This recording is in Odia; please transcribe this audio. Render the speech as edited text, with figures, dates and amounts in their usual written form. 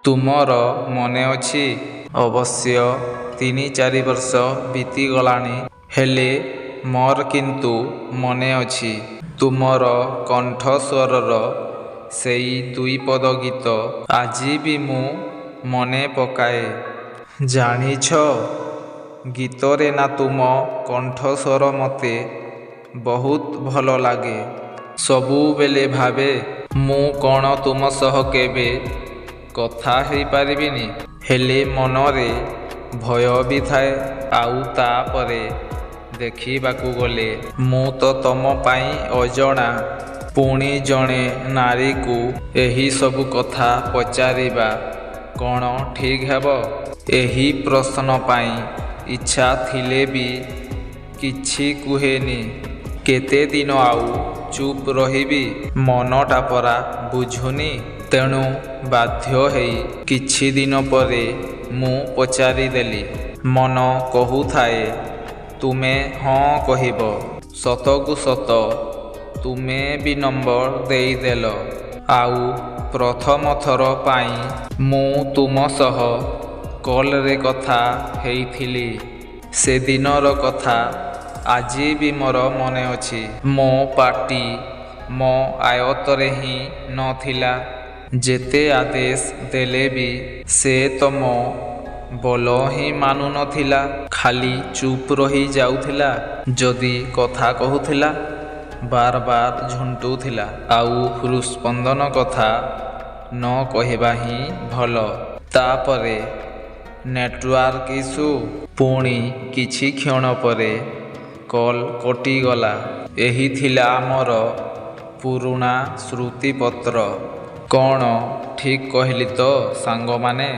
ତୁମର ମନେ ଅଛି? ଅବଶ୍ୟ 3-4 ବର୍ଷ ବିତିଗଲାଣି, ହେଲେ ମୋର କିନ୍ତୁ ମନେ ଅଛି ତୁମର କଣ୍ଠସ୍ୱରର ସେଇ 2 ପଦ ଗୀତ ଆଜି ବି ମୁଁ ମନେ ପକାଏ। ଜାଣିଛ, ଗୀତରେ ନା ତୁମ କଣ୍ଠସ୍ୱର ମୋତେ ବହୁତ ଭଲ ଲାଗେ। ସବୁବେଳେ ଭାବେ ମୁଁ କ'ଣ ତୁମ ସହ କେବେ କଥା ହେଇପାରିବିନି। ହେଲେ ମନରେ ଭୟ ବି ଥାଏ। ଆଉ ତାପରେ ଦେଖିବାକୁ ଗଲେ ମୁଁ ତ ତମ ପାଇଁ ଅଜଣା। ପୁଣି ଜଣେ ନାରୀକୁ ଏହି ସବୁ କଥା ପଚାରିବା କ'ଣ ଠିକ୍ ହେବ? ଏହି ପ୍ରଶ୍ନ ପାଇଁ ଇଚ୍ଛା ଥିଲେ ବି କିଛି କୁହେନି। କେତେ ଦିନ ଆଉ ଚୁପ୍ ରହିବି? ମନଟା ପରା ବୁଝୁନି। ତେଣୁ ବାଧ୍ୟ ହେଇ କିଛି ଦିନ ପରେ ମୁଁ ପଚାରିଦେଲି। ମନ କହୁଥାଏ ତୁମେ ହଁ କହିବ। ସତକୁ ସତ ତୁମେ ବି ନମ୍ବର ଦେଇଦେଲ। ଆଉ ପ୍ରଥମ ଥର ପାଇଁ ମୁଁ ତୁମ ସହ କଲରେ କଥା ହେଇଥିଲି। ସେଦିନର କଥା ଆଜି ବି ମୋର ମନେ ଅଛି। ମୋ ପାଟି ମୋ ଆୟତ୍ତରେ ହିଁ ନଥିଲା। ଯେତେ ଆଦେଶ ଦେଲେ ବି ସେ ତ ମୋ ବୋଲ ହିଁ ମାନୁନଥିଲା। ଖାଲି ଚୁପ୍ ରହି ଯାଉଥିଲା। ଯଦି କଥା କହୁଥିଲା ବାର ବାର ଝୁଣ୍ଟୁଥିଲା। ଆଉ ହୃତ୍ସ୍ପନ୍ଦନ କଥା ନ କହିବା ହିଁ ଭଲ। ତାପରେ ନେଟୱାର୍କ ଇସ୍ୟୁ। ପୁଣି କିଛି କ୍ଷଣ ପରେ କଲ୍ କଟିଗଲା। ଏହି ଥିଲା ଆମର ପୁରୁଣା ସ୍ମୃତିପତ୍ର। କ'ଣ ଠିକ୍ କହିଲି ତ ସାଙ୍ଗମାନେ?